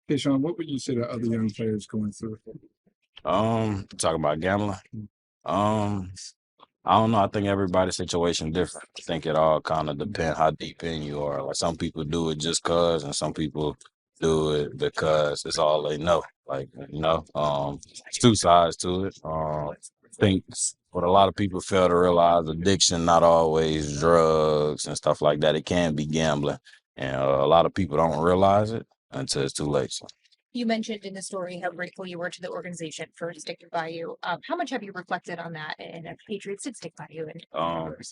Kayshon, what would you say to other young players going through? Talking about gambling. Um, I don't know. I think everybody's situation different. I think it all kind of depends how deep in you are. Like some people do it just cause, and some people do it because it's all they know. Like it's two sides to it. I think what a lot of people fail to realize, addiction not always drugs and stuff like that. It can be gambling, and a lot of people don't realize it until it's too late. So. You mentioned in the story how grateful you were to the organization for sticking by you. How much have you reflected on that and if Patriots did stick by you? And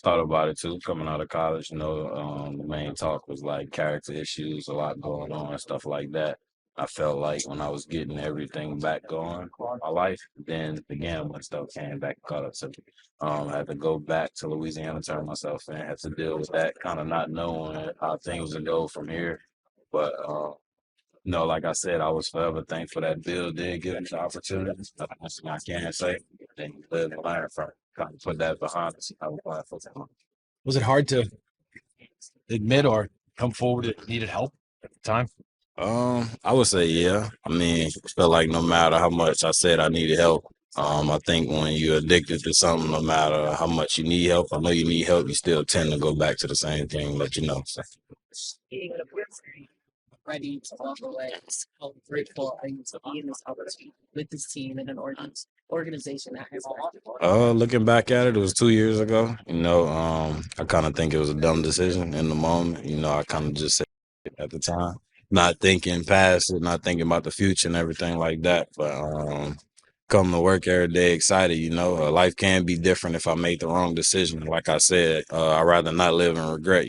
Thought about it too, coming out of college, the main talk was like character issues, a lot going on, stuff like that. I felt like when I was getting everything back going in my life, then the gambling stuff came back and caught up to me. I had to go back to Louisiana, turn myself in, had to deal with that, kind of not knowing how things would go from here. But like I said, I was forever thankful that Bill did give me the opportunity. That's what I can say. Then you live and learn from it. Kind of put that behind us. I was glad for that. Was it hard to admit or come forward that you needed help at the time? I would say yeah. I mean, I felt like no matter how much I said I needed help, I think when you're addicted to something, no matter how much you need help, I know you need help, you still tend to go back to the same thing that you know. So. Ready to walk away. How grateful are you to be in this opportunity with this team and an organization that has Looking back at it, it was 2 years ago. I kind of think it was a dumb decision in the moment. I kind of just said it at the time, not thinking past it, not thinking about the future and everything like that. But come to work every day excited. Life can be different if I make the wrong decision. Like I said, I'd rather not live in regret.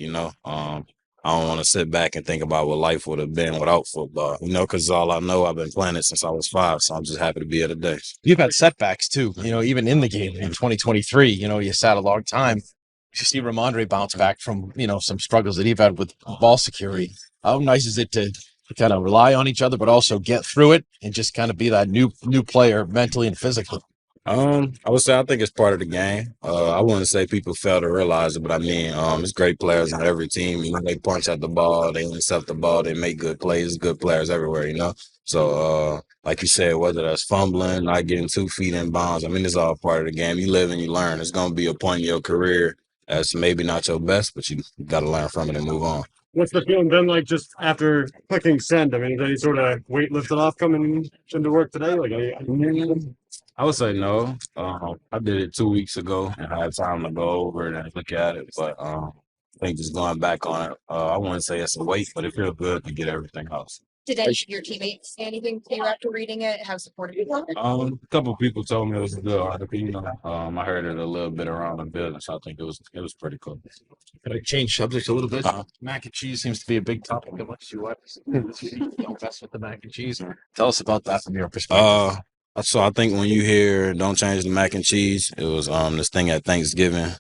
I don't want to sit back and think about what life would have been without football, because all I know. I've been playing it since I was 5, so I'm just happy to be here today. You've had setbacks too, even in the game in 2023, you sat a long time. You see Ramondre bounce back from, some struggles that he've had with ball security. How nice is it to kind of rely on each other, but also get through it and just kind of be that new player mentally and physically? I would say I think it's part of the game. I wouldn't say people fail to realize it, but I mean, it's great players on every team. They punch at the ball, they intercept the ball, they make good plays, good players everywhere. So, like you said, whether that's fumbling, not getting 2 feet in bounds, I mean, it's all part of the game. You live and you learn. It's going to be a point in your career that's maybe not your best, but you got to learn from it and move on. What's the feeling been like just after clicking send? I mean, is any sort of weight lifted off coming into work today? I would say no. I did it 2 weeks ago and I had time to go over it and look at it. But I think just going back on it, I wouldn't say it's a weight, but it feels good to get everything else. did any of your teammates say anything to you after reading it? How supportive you were? A couple of people told me it was a good article. I heard it a little bit around the building, so I think it was pretty cool. Can I change subjects a little bit? Mac and cheese seems to be a big topic amongst you. Don't mess with the mac and cheese. Tell us about that from your perspective. So I think when you hear "Don't change the mac and cheese," it was this thing at Thanksgiving,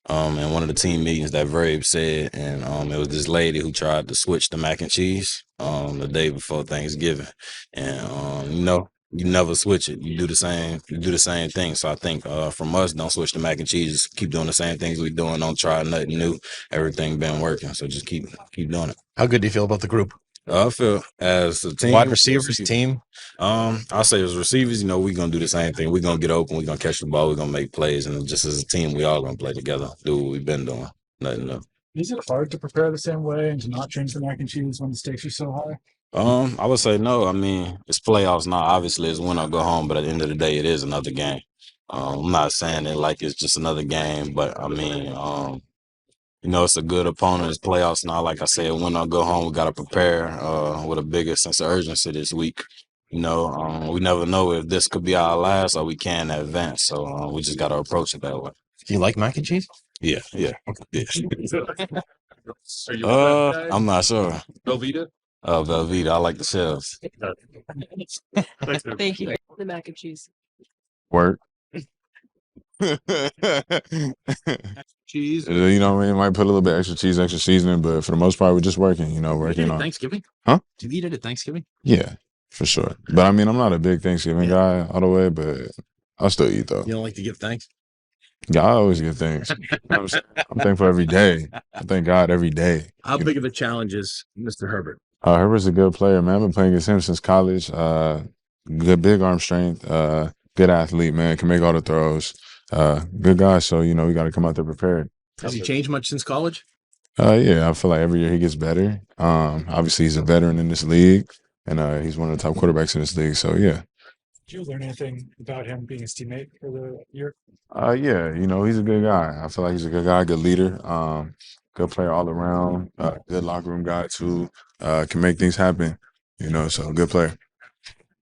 in one of the team meetings that Vrab said, and it was this lady who tried to switch the mac and cheese the day before Thanksgiving, and you never switch it. You do the same thing. So I think from us, don't switch the mac and cheese. Just keep doing the same things we're doing. Don't try nothing new. Everything been working, so just keep doing it. How good do you feel about the group? I feel as a team, wide receivers team. I'll say as receivers, we're gonna do the same thing. We're gonna get open. We're gonna catch the ball. We're gonna make plays, and just as a team, we all gonna play together. Do what we've been doing. Nothing new. Is it hard to prepare the same way and to not change the mac and cheese when the stakes are so high? I would say no. I mean, it's playoffs now. Obviously, it's win or go home, but at the end of the day, it is another game. I'm not saying it like it's just another game, but I mean, it's a good opponent. It's playoffs now. Like I said, win or go home. We got to prepare with a bigger sense of urgency this week. We never know if this could be our last or we can advance. So we just got to approach it that way. Do you like mac and cheese? Yeah. Are you I'm not sure. Velveeta? Velveeta. I like the shells. Thank you. The mac and cheese. Work. Cheese. It might put a little bit extra cheese, extra seasoning, but for the most part, we're just working, working on. Thanksgiving? Huh? Do you eat it at Thanksgiving? Yeah, for sure. But I mean, I'm not a big Thanksgiving guy all the way, but I'll still eat though. You don't like to give thanks? Yeah, I always give thanks. I'm thankful every day. I thank God every day. How big of a challenge is Mr. Herbert? Herbert's a good player, man. I've been playing against him since college. Good big arm strength. Good athlete, man. Can make all the throws. Good guy. So we got to come out there prepared. Has he changed much since college? Yeah, I feel like every year he gets better. Obviously he's a veteran in this league, and he's one of the top quarterbacks in this league. So yeah. Did you learn anything about him being his teammate for the year? Yeah, he's a good guy. I feel like he's a good guy, good leader, good player all around, good locker room guy too. Can make things happen, so good player.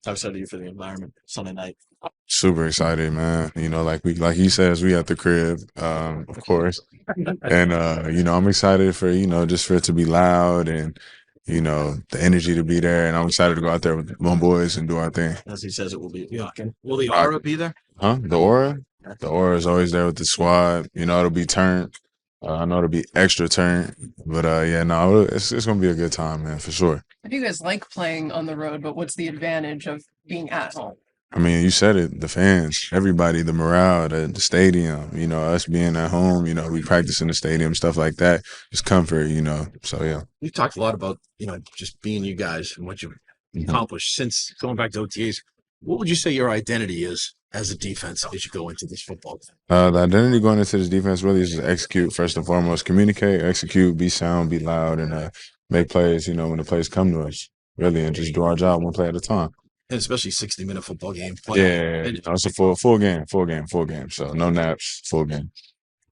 How excited are you for the environment Sunday night? Super excited, man. Like he says, we at the crib, of course. And I'm excited for, just for it to be loud and, the energy to be there. And I'm excited to go out there with my boys and do our thing. As he says, it will be rocking. Will the aura be there? Huh? The aura? The aura is always there with the squad. It'll be turned. I know it'll be extra turned. But it's gonna be a good time, man, for sure. How do you guys like playing on the road, but what's the advantage of being at home? I mean, you said it, the fans, everybody, the morale, the stadium, us being at home, we practice in the stadium, stuff like that. Just comfort, so yeah. We've talked a lot about, just being you guys and what you've accomplished since going back to OTAs. What would you say your identity is as a defense as you go into this football game? The identity going into this defense really is to execute first and foremost, communicate, execute, be sound, be loud, and make plays, when the plays come to us, really, and just do our job one play at a time. And especially 60-minute football game. Yeah, it's a full game. So no naps, full game.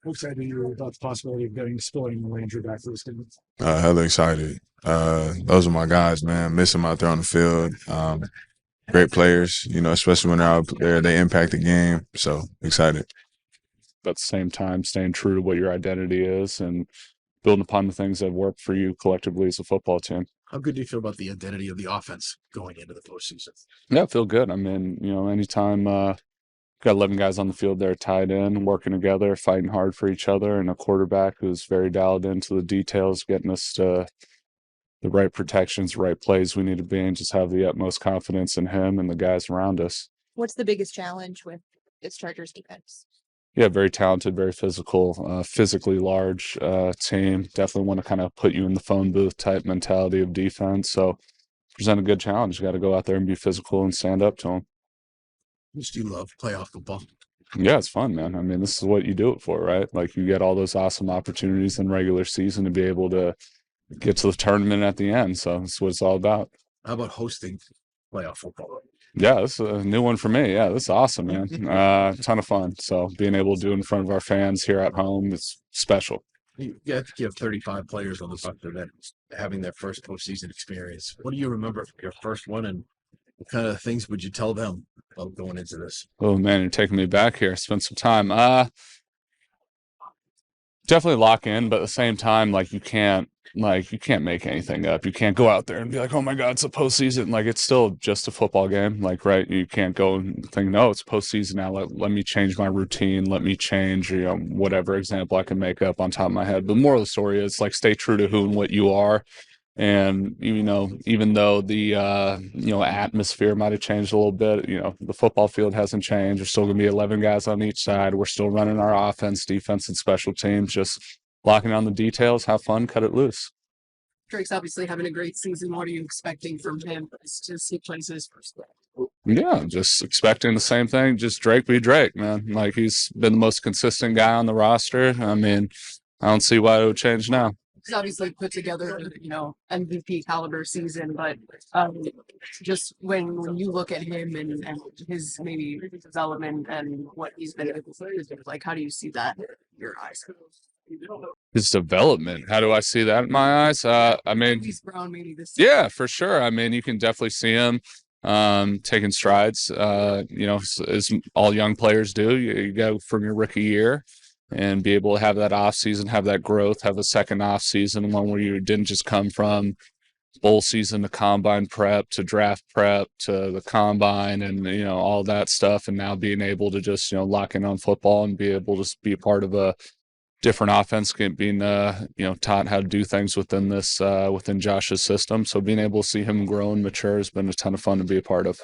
How excited are you about the possibility of getting Spilling and Landry back for this game? Hella excited. Those are my guys, man. Miss them out there on the field. Great players, especially when they're out there, they impact the game. So excited. But at the same time, staying true to what your identity is and building upon the things that work for you collectively as a football team. How good do you feel about the identity of the offense going into the postseason? Yeah, I feel good. I mean, anytime got 11 guys on the field there tied in, working together, fighting hard for each other, and a quarterback who's very dialed into the details, getting us to the right protections, right plays we need to be, and just have the utmost confidence in him and the guys around us. What's the biggest challenge with this Chargers defense? Yeah, very talented, very physical, physically large team. Definitely want to kind of put you in the phone booth type mentality of defense. So present a good challenge. You got to go out there and be physical and stand up to them. Which do you love? Playoff football? Yeah, it's fun, man. I mean, this is what you do it for, right? Like you get all those awesome opportunities in regular season to be able to get to the tournament at the end. So that's what it's all about. How about hosting playoff football? Yeah, this is a new one for me. Yeah, this is awesome, man. Ton of fun. So being able to do it in front of our fans here at home is special. You have 35 players on the roster that having their first postseason experience. What do you remember from your first one, and what kind of things would you tell them about going into this? Oh man, you're taking me back here. Spend some time. Definitely lock in, but at the same time, you can't make anything up. You can't go out there and be like, oh my God, it's a postseason. It's still just a football game. Right. You can't go and think, no, it's postseason now. Let me change my routine. Let me change, whatever example I can make up on top of my head. But the moral of the story is stay true to who and what you are. And, even though the, atmosphere might have changed a little bit, the football field hasn't changed. There's still going to be 11 guys on each side. We're still running our offense, defense, and special teams, just locking down the details, have fun, cut it loose. Drake's obviously having a great season. What are you expecting from him as he plays his first game? Yeah, just expecting the same thing. Just Drake be Drake, man. He's been the most consistent guy on the roster. I mean, I don't see why it would change now. He's obviously put together, MVP caliber season, but just when you look at him and his maybe development and what he's been able to do, how do you see that in your eyes? His development. How do I see that in my eyes? I mean, he's grown maybe this. Yeah, for sure. I mean, you can definitely see him taking strides. As all young players do. You go from your rookie year and be able to have that off season, have that growth, have a second off season, one where you didn't just come from bowl season to combine prep to draft prep to the combine and all that stuff, and now being able to just lock in on football and be able to be a part of a different offense, being taught how to do things within this within Josh's system. So being able to see him grow and mature has been a ton of fun to be a part of.